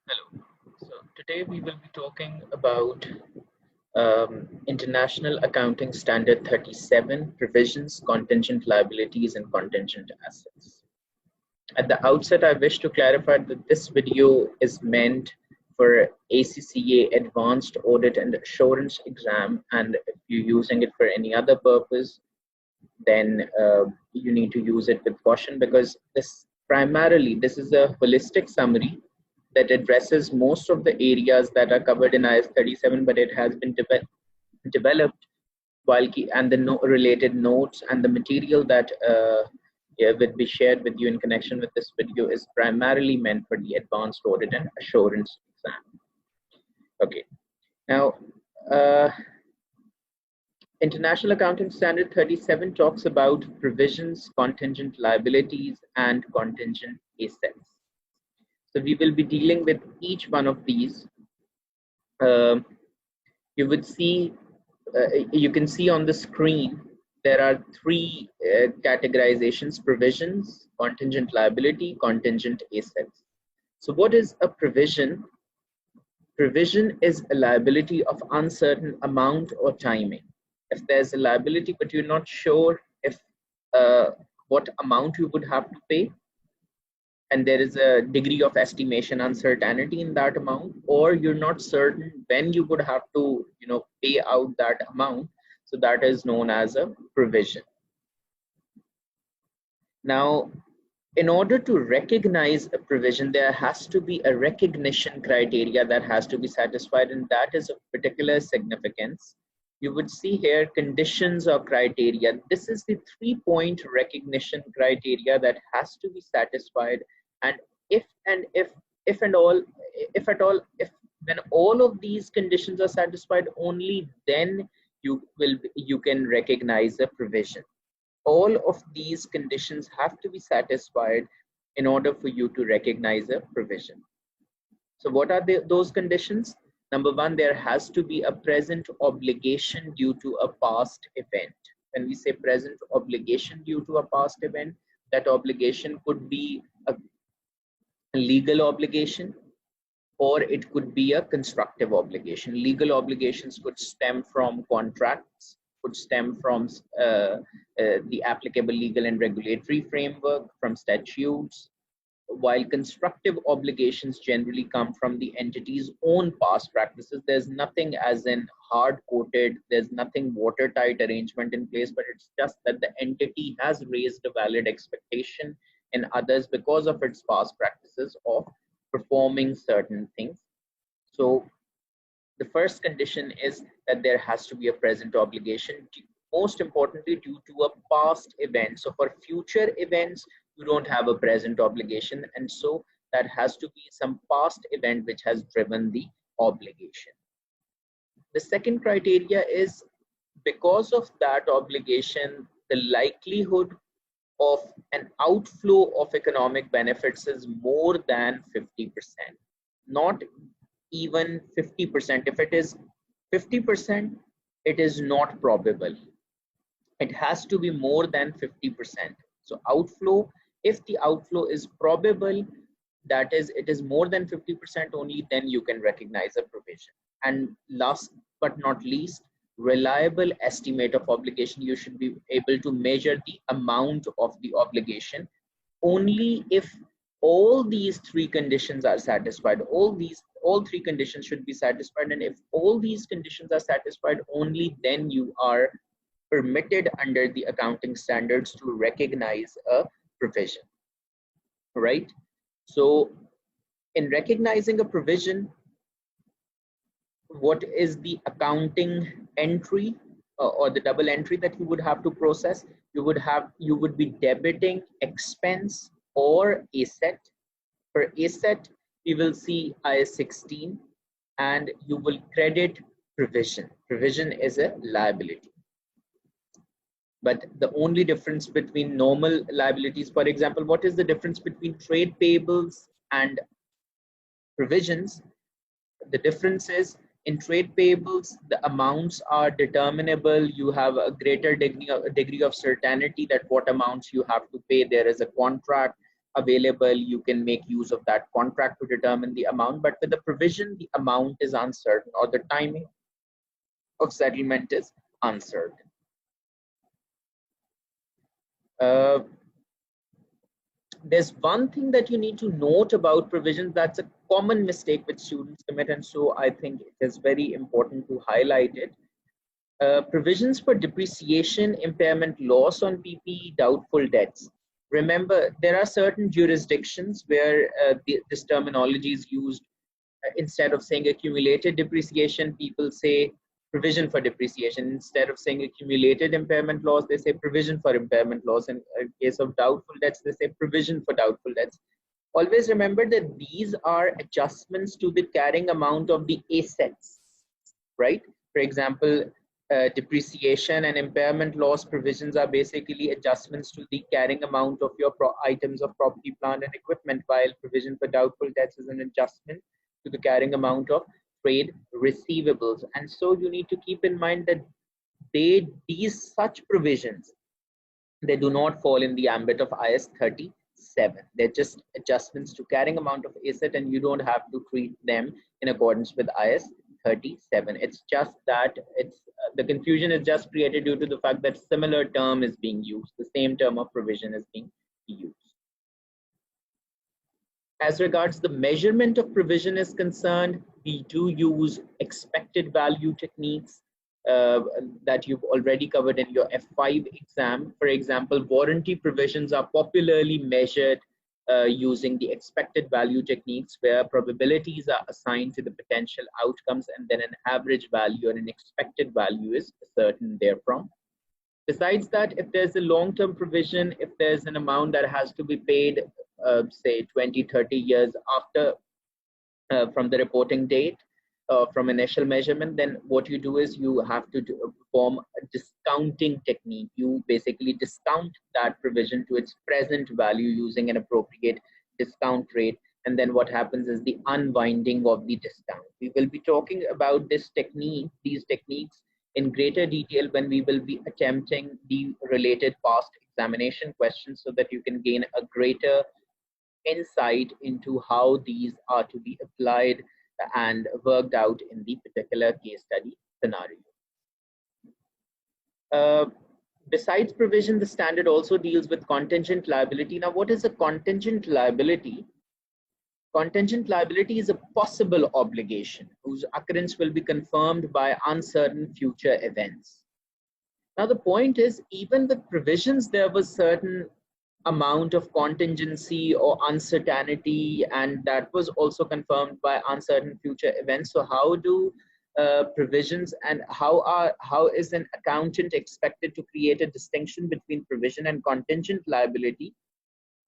Hello. So today we will be talking about International Accounting Standard 37, provisions, contingent liabilities, and contingent assets. At the outset, I wish to clarify that this video is meant for ACCA Advanced Audit and Assurance exam, and if you're using it for any other purpose, then you need to use it with caution, because this is a holistic summary that addresses most of the areas that are covered in IAS 37, but it has been developed and the related notes and the material that will be shared with you in connection with this video is primarily meant for the Advanced Audit and Assurance exam. Okay, now International Accounting Standard 37 talks about provisions, contingent liabilities, and contingent assets. So we will be dealing with each one of these. You would see, you can see on the screen, there are three categorizations: provisions, contingent liability, contingent assets. So what is a provision? Provision is a liability of uncertain amount or timing. If there's a liability, but you're not sure if what amount you would have to pay, and there is a degree of estimation uncertainty in that amount, or you're not certain when you would have to pay out that amount, so that is known as a provision. Now, in order to recognize a provision, there has to be a recognition criteria that has to be satisfied, and that is of particular significance. You would see here conditions or criteria. This is the 3-point recognition criteria that has to be satisfied, and when all of these conditions are satisfied, only then you can recognize a provision. All of these conditions have to be satisfied in order for you to recognize a provision. So what are those conditions? Number one, there has to be a present obligation due to a past event. When we say present obligation due to a past event, that obligation could be a legal obligation, or it could be a constructive obligation. Legal obligations could stem from contracts, could stem from the applicable legal and regulatory framework, from statutes, while constructive obligations generally come from the entity's own past practices. There's nothing as in hard-coded, there's nothing watertight arrangement in place, but it's just that the entity has raised a valid expectation in others because of its past practices of performing certain things. So the first condition is that there has to be a present obligation, most importantly due to a past event. So for future events, you don't have a present obligation, and so that has to be some past event which has driven the obligation. The second criteria is, because of that obligation, the likelihood of an outflow of economic benefits is more than 50%, not even 50%. If it is 50%, it is not probable. It has to be more than 50%. So outflow, if the outflow is probable, that is, it is more than 50%, only then you can recognize a provision. And last but not least, reliable estimate of obligation. You should be able to measure the amount of the obligation. Only if all these three conditions are satisfied, all three conditions should be satisfied, and if all these conditions are satisfied, only then you are permitted under the accounting standards to recognize a provision, right? So in recognizing a provision, what is the accounting entry or the double entry that you would have to process? You would be debiting expense or asset. For asset, we will see IAS-16, and you will credit provision. Provision is a liability. But the only difference between normal liabilities, for example, what is the difference between trade payables and provisions? The difference is, in trade payables, the amounts are determinable. You have a greater degree of certainty that what amounts you have to pay. There is a contract. available, you can make use of that contract to determine the amount. But with the provision, the amount is uncertain, or the timing of settlement is uncertain. There's one thing that you need to note about provisions that's a common mistake which students commit, and so I think it is very important to highlight it. Provisions for depreciation, impairment, loss on PPE, doubtful debts. Remember, there are certain jurisdictions where this terminology is used. Instead of saying accumulated depreciation, people say provision for depreciation. Instead of saying accumulated impairment loss, they say provision for impairment loss. In case of doubtful debts, they say provision for doubtful debts. Always remember that these are adjustments to the carrying amount of the assets, right? For example, depreciation and impairment loss provisions are basically adjustments to the carrying amount of your items of property, plant, and equipment, while provision for doubtful debts is an adjustment to the carrying amount of trade receivables. And so you need to keep in mind that these such provisions, they do not fall in the ambit of IAS 37. They're just adjustments to carrying amount of asset, and you don't have to treat them in accordance with IAS 37. It's just that the confusion is just created due to the fact that similar term is being used. The same term of provision is being used. As regards the measurement of provision is concerned, we do use expected value techniques that you've already covered in your F5 exam. For example, warranty provisions are popularly measured using the expected value techniques, where probabilities are assigned to the potential outcomes, and then an average value and an expected value is certain therefrom. Besides that, if there's a long-term provision, if there's an amount that has to be paid, say 20-30 years after from the reporting date, from initial measurement, then what you do is you have to perform a discounting technique. You basically discount that provision to its present value using an appropriate discount rate, and then what happens is the unwinding of the discount. We will be talking about these techniques in greater detail when we will be attempting the related past examination questions, so that you can gain a greater insight into how these are to be applied and worked out in the particular case study scenario. Besides provision, the standard also deals with contingent liability. Now, what is a contingent liability? Contingent liability is a possible obligation whose occurrence will be confirmed by uncertain future events. Now, the point is, even with provisions, there was certain amount of contingency or uncertainty, and that was also confirmed by uncertain future events. So how do provisions and how is an accountant expected to create a distinction between provision and contingent liability?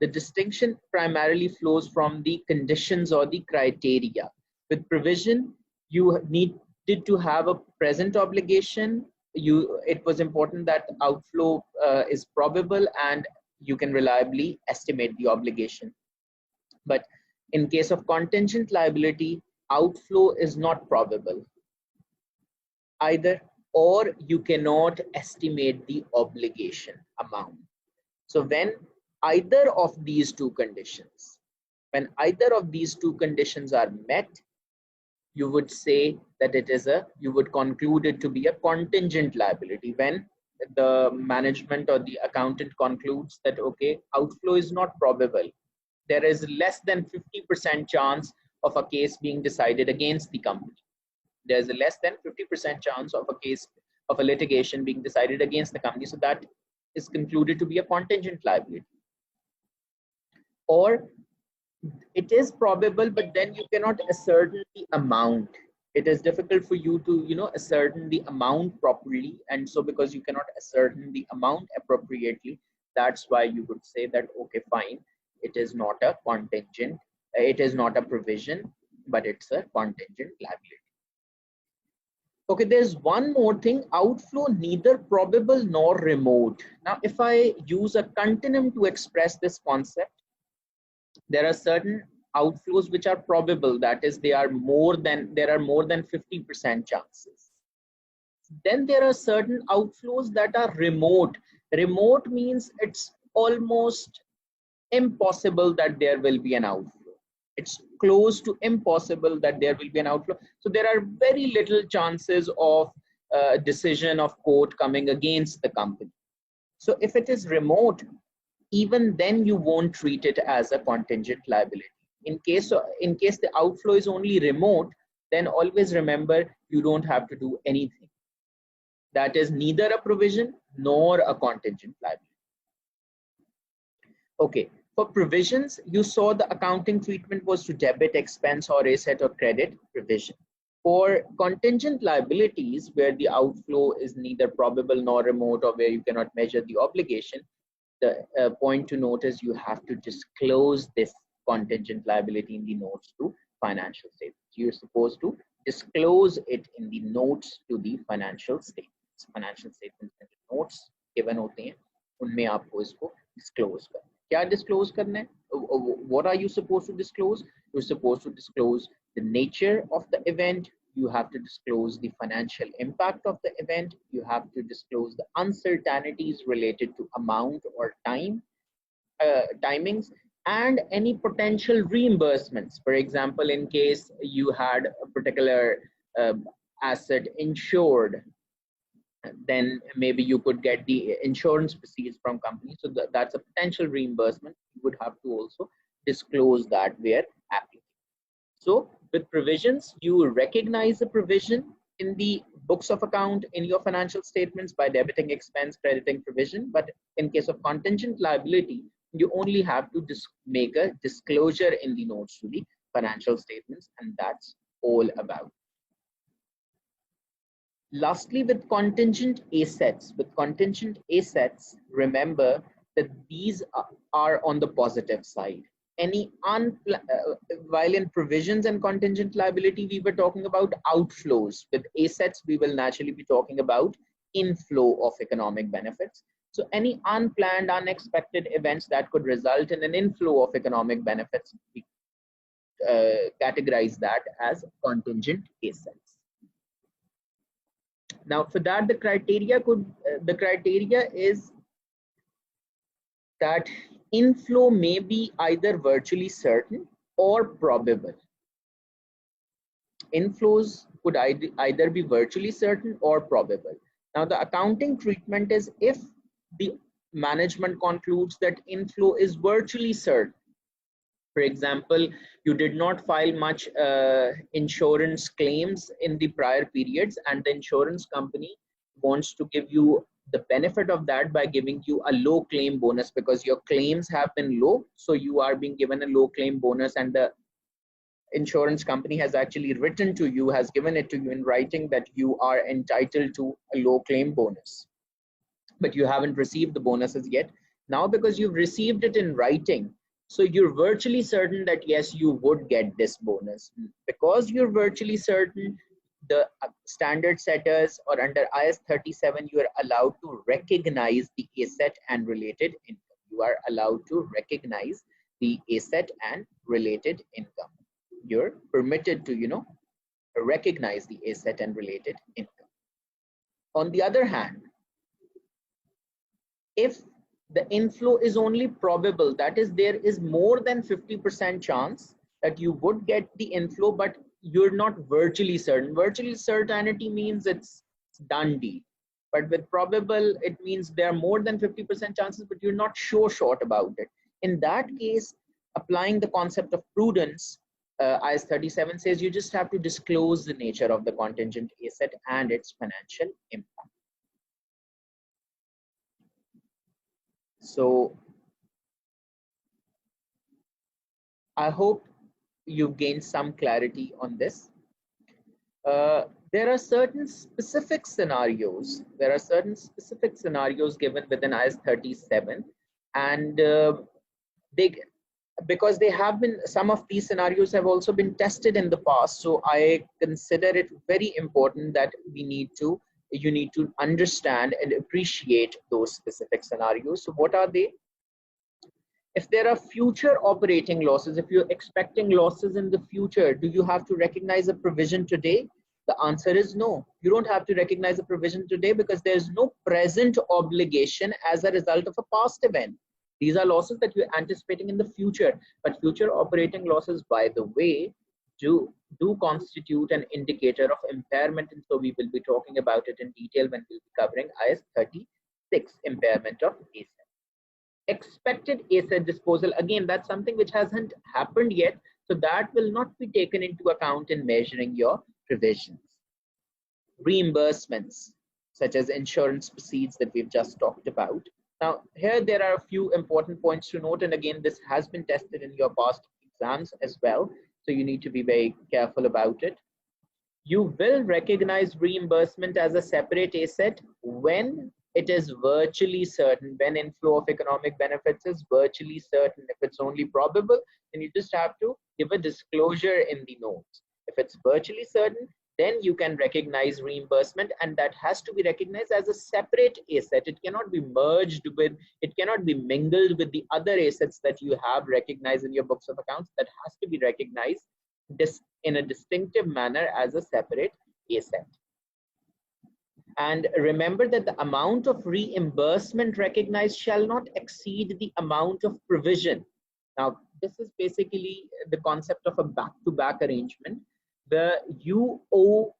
The distinction primarily flows from the conditions or the criteria. With provision, you needed to have a present obligation. It was important that outflow is probable and you can reliably estimate the obligation. But in case of contingent liability, outflow is not probable either, or you cannot estimate the obligation amount. So when either of these two conditions are met, you would say that you would conclude it to be a contingent liability. When the management or the accountant concludes that, okay, outflow is not probable, there is less than 50% chance of a case being decided against the company. There's a less than 50% chance of a case of a litigation being decided against the company. So that is concluded to be a contingent liability. Or it is probable, but then you cannot ascertain the amount. It is difficult for you to, ascertain the amount properly. And so because you cannot ascertain the amount appropriately, that's why you would say that, okay, fine, it is not a contingent, it is not a provision, but it's a contingent liability. Okay, there's one more thing, outflow neither probable nor remote. Now, if I use a continuum to express this concept, there are certain outflows which are probable, that is, there are more than 50% chances. Then there are certain outflows that are remote. Remote means it's almost impossible that there will be an outflow. It's close to impossible that there will be an outflow. So there are very little chances of decision of court coming against the company. So if it is remote, even then you won't treat it as a contingent liability. In case the outflow is only remote, then always remember you don't have to do anything. That is neither a provision nor a contingent liability. Okay, for provisions, you saw the accounting treatment was to debit, expense, or asset or credit provision. For contingent liabilities, where the outflow is neither probable nor remote, or where you cannot measure the obligation, the point to note is you have to disclose this contingent liability in the notes to financial statements. You're supposed to disclose it in the notes to the financial statements. Financial statements में जो notes given होते हैं, उनमें आपको इसको disclose करना है. क्या disclose करना है? What are you supposed to disclose? You're supposed to disclose the nature of the event. You have to disclose the financial impact of the event. You have to disclose the uncertainties related to amount or timings, and any potential reimbursements. For example, in case you had a particular asset insured, then maybe you could get the insurance proceeds from company. So that's a potential reimbursement. You would have to also disclose that where applicable. So with provisions, you recognize the provision in the books of account in your financial statements by debiting expense, crediting provision. But in case of contingent liability, you only have to make a disclosure in the notes to the financial statements, and that's all about. Lastly, with contingent assets, remember that these are on the positive side. Any while in provisions and contingent liability, we were talking about outflows. With assets, we will naturally be talking about inflow of economic benefits. So any unplanned, unexpected events that could result in an inflow of economic benefits, we categorize that as contingent assets. Now, for that, the criteria is that inflow may be either virtually certain or probable. Inflows could either be virtually certain or probable. Now, the accounting treatment is if the management concludes that inflow is virtually certain. For example, you did not file much insurance claims in the prior periods, and the insurance company wants to give you the benefit of that by giving you a low claim bonus because your claims have been low. So you are being given a low claim bonus, and the insurance company has actually written to you, has given it to you in writing that you are entitled to a low claim bonus, but you haven't received the bonuses yet. Now, because you've received it in writing, so you're virtually certain that yes, you would get this bonus. Because you're virtually certain, the standard setters or under IAS-37, you are allowed to recognize the asset and related income. You are allowed to recognize the asset and related income. You're permitted to, recognize the asset and related income. On the other hand, if the inflow is only probable, that is, there is more than 50% chance that you would get the inflow, but you're not virtually certain. Virtually certainty means it's done deal. But with probable, it means there are more than 50% chances, but you're not sure short about it. In that case, applying the concept of prudence, IAS-37 says you just have to disclose the nature of the contingent asset and its financial impact. So I hope you've gained some clarity on this. There are certain specific scenarios. Given within IAS-37, and because they have been, some of these scenarios have also been tested in the past. So I consider it very important that you need to understand and appreciate those specific scenarios. So what are they? If there are future operating losses, if you're expecting losses in the future, do you have to recognize a provision today? The answer is no. You don't have to recognize a provision today because there's no present obligation as a result of a past event. These are losses that you're anticipating in the future, but future operating losses, by the way, do constitute an indicator of impairment, and so we will be talking about it in detail when we'll be covering IAS 36, impairment of asset. Expected asset disposal, again, that's something which hasn't happened yet, so that will not be taken into account in measuring your provisions. Reimbursements, such as insurance proceeds that we've just talked about. Now, here there are a few important points to note, and again, this has been tested in your past exams as well, so you need to be very careful about it. You will recognize reimbursement as a separate asset when it is virtually certain, when inflow of economic benefits is virtually certain. If it's only probable, then you just have to give a disclosure in the notes. If it's virtually certain, then you can recognize reimbursement, and that has to be recognized as a separate asset. It cannot be merged with, it cannot be mingled with the other assets that you have recognized in your books of accounts. That has to be recognized in a distinctive manner as a separate asset. And remember that the amount of reimbursement recognized shall not exceed the amount of provision. Now, this is basically the concept of a back-to-back arrangement, where you owe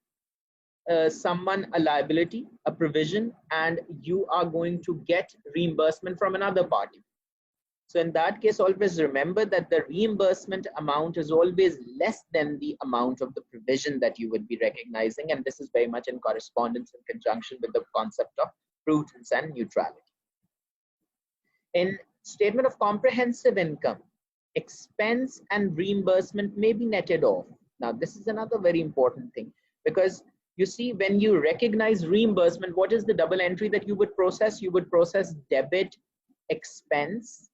someone a liability, a provision, and you are going to get reimbursement from another party. So in that case, always remember that the reimbursement amount is always less than the amount of the provision that you would be recognizing, and this is very much in correspondence in conjunction with the concept of prudence and neutrality. In statement of comprehensive income, expense and reimbursement may be netted off. Now, this is another very important thing, because you see, when you recognize reimbursement, what is the double entry that you would process? You would process debit expense.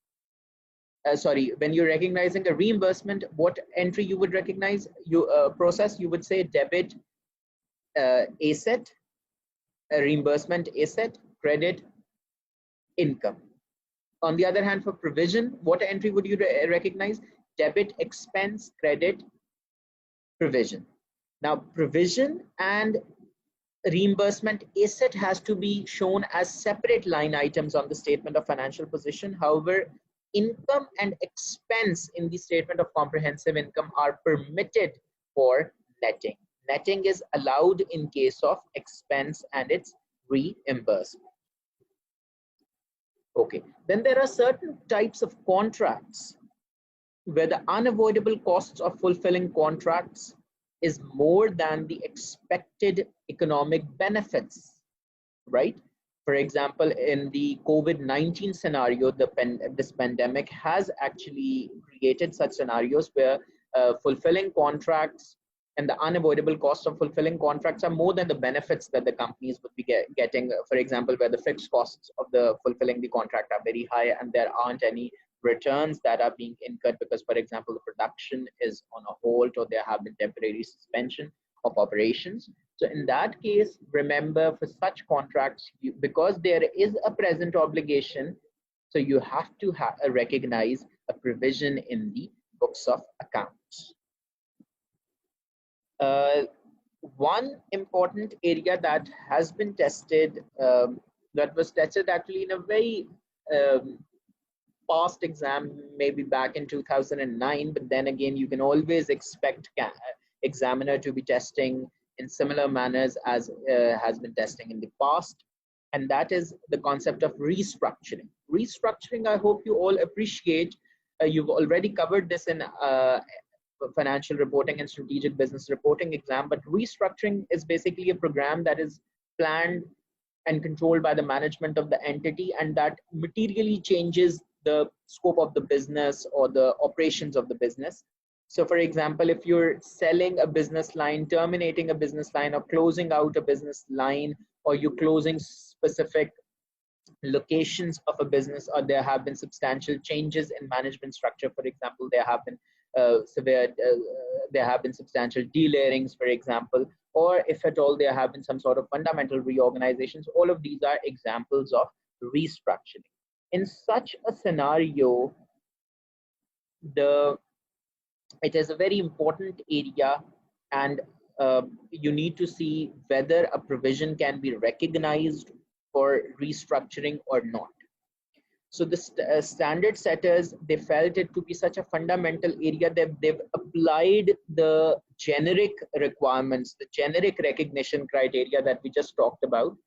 When you're recognizing a reimbursement, what entry you would recognize, process, you would say debit asset, reimbursement asset, credit income. On the other hand, for provision, what entry would you recognize? Debit expense, credit provision. Now, provision and reimbursement asset has to be shown as separate line items on the statement of financial position. However, income and expense in the statement of comprehensive income are permitted for netting. Netting is allowed in case of expense and its reimbursement. Okay, then there are certain types of contracts where the unavoidable costs of fulfilling contracts is more than the expected economic benefits, right? For example, in the COVID-19 scenario, this pandemic has actually created such scenarios where fulfilling contracts and the unavoidable costs of fulfilling contracts are more than the benefits that the companies would be getting. For example, where the fixed costs of the fulfilling the contract are very high and there aren't any returns that are being incurred because, for example, the production is on a hold or there have been temporary suspension of operations. So in that case, remember, for such contracts, because there is a present obligation, so you have to recognize a provision in the books of accounts. One important area that has been tested, that was tested actually in a very past exam, maybe back in 2009, but then again, you can always expect examiner to be testing in similar manners as has been testing in the past, and that is the concept of restructuring. Restructuring, I hope you all appreciate. You've already covered this in financial reporting and strategic business reporting exam, but restructuring is basically a program that is planned and controlled by the management of the entity, and that materially changes the scope of the business or the operations of the business. So for example, if you're selling a business line, terminating a business line, or closing out a business line, or you're closing specific locations of a business, or there have been substantial changes in management structure, for example, there have been substantial delayerings, for example, or if at all there have been some sort of fundamental reorganizations, all of these are examples of restructuring. In such a scenario, it is a very important area, and you need to see whether a provision can be recognized for restructuring or not. So the standard setters, they felt it to be such a fundamental area that they've applied the generic requirements, the generic recognition criteria that we just talked about.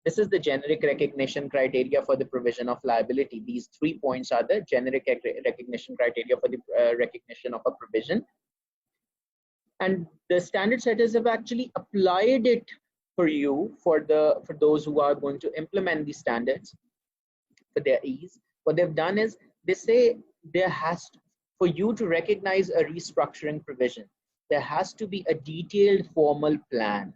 This is the generic recognition criteria for the provision of liability. These 3 points are the generic recognition criteria for the recognition of a provision. And the standard setters have actually applied it for you, for those who are going to implement these standards for their ease. What they've done is they say there has to, for you to recognize a restructuring provision, there has to be a detailed formal plan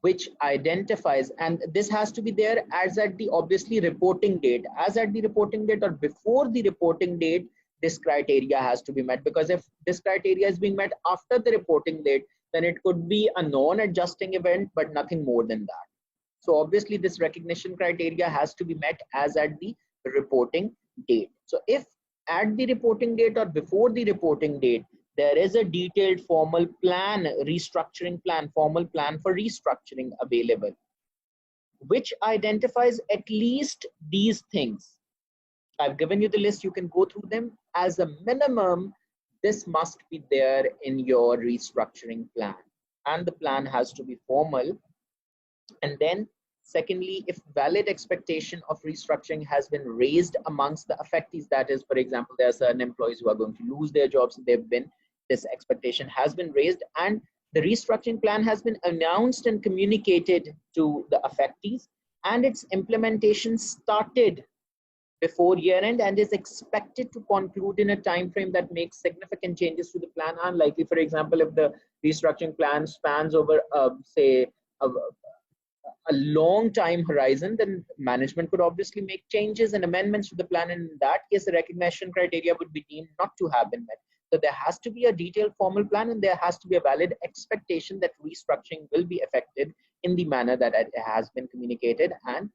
which identifies, and this has to be there as at the obviously reporting date, as at the reporting date or before the reporting date, this criteria has to be met. Because if this criteria is being met after the reporting date, then it could be a non-adjusting event, but nothing more than that. So obviously this recognition criteria has to be met as at the reporting date. So if at the reporting date or before the reporting date, there is a detailed formal plan, restructuring plan, formal plan for restructuring available, which identifies at least these things. I've given you the list, you can go through them. As a minimum, this must be there in your restructuring plan, and the plan has to be formal. And then secondly, if valid expectation of restructuring has been raised amongst the affectees, that is, for example, there are certain employees who are going to lose their jobs, this expectation has been raised, and the restructuring plan has been announced and communicated to the affectees, and its implementation started before year end and is expected to conclude in a time frame that makes significant changes to the plan. Unlikely, for example, if the restructuring plan spans over say a long time horizon, then management could obviously make changes and amendments to the plan, and in that case the recognition criteria would be deemed not to have been met. So there has to be a detailed formal plan, and there has to be a valid expectation that restructuring will be effected in the manner that it has been communicated, and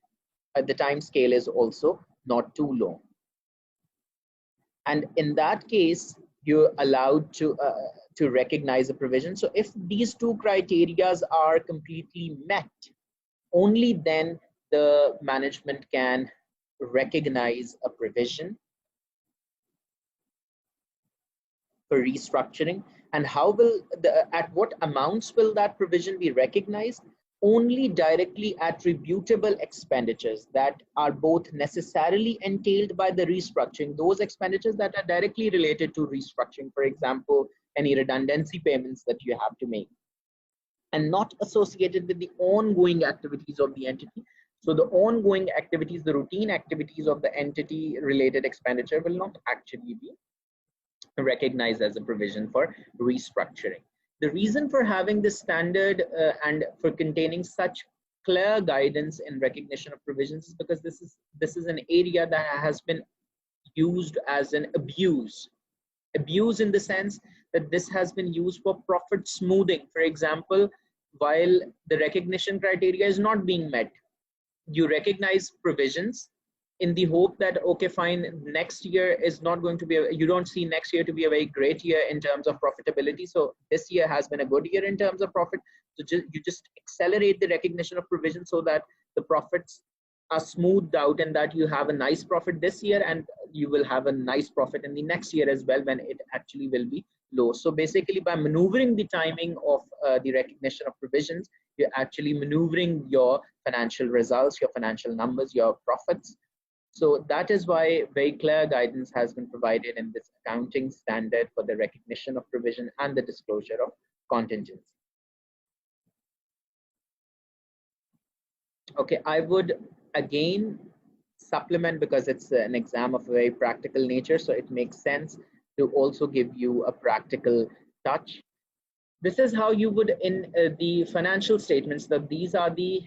the time scale is also not too long. And in that case, you're allowed to recognize a provision. So if these two criteria are completely met, only then the management can recognize a provision for restructuring. And how will at what amounts will that provision be recognized? Only directly attributable expenditures that are both necessarily entailed by the restructuring, those expenditures that are directly related to restructuring, for example, any redundancy payments that you have to make, and not associated with the ongoing activities of the entity. So the ongoing activities, the routine activities of the entity related expenditure will not actually be recognized as a provision for restructuring. The reason for having this standard and for containing such clear guidance in recognition of provisions is because this is an area that has been used as an abuse in the sense that this has been used for profit smoothing. For example, while the recognition criteria is not being met, you recognize provisions in the hope that, okay, fine, next year is not going to be, you don't see next year to be a very great year in terms of profitability. So this year has been a good year in terms of profit. So you just accelerate the recognition of provision so that the profits are smoothed out and that you have a nice profit this year and you will have a nice profit in the next year as well when it actually will be low. So basically by maneuvering the timing of the recognition of provisions, you're actually maneuvering your financial results, your financial numbers, your profits. So that is why very clear guidance has been provided in this accounting standard for the recognition of provision and the disclosure of contingency. Okay, I would again supplement, because it's an exam of a very practical nature, so it makes sense to also give you a practical touch. This is how you would in the financial statements, that these are the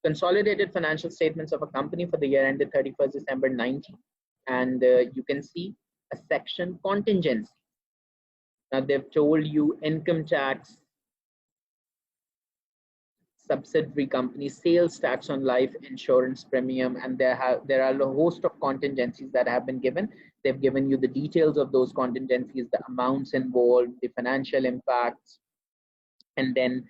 consolidated financial statements of a company for the year ended 31st December 19, and you can see a section contingency. Now they've told you income tax, subsidiary company, sales tax on life insurance premium, and there are a host of contingencies that have been given. They've given you the details of those contingencies, the amounts involved, the financial impacts, and then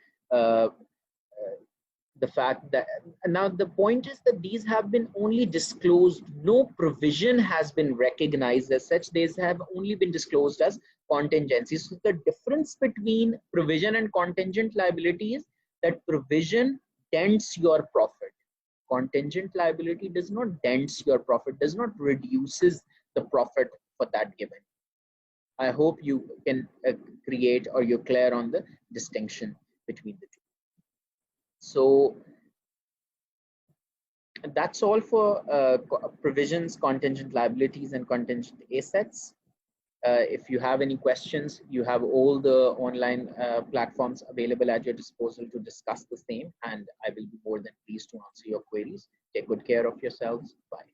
the fact that now the point is that these have been only disclosed, no provision has been recognized as such, these have only been disclosed as contingencies. So the difference between provision and contingent liability is that provision dents your profit, contingent liability does not dents your profit, does not reduces the profit for that given. I hope you can create, or you're clear on the distinction between the two. So that's all for provisions, contingent liabilities, and contingent assets. If you have any questions, you have all the online platforms available at your disposal to discuss the same, and I will be more than pleased to answer your queries. Take good care of yourselves. Bye.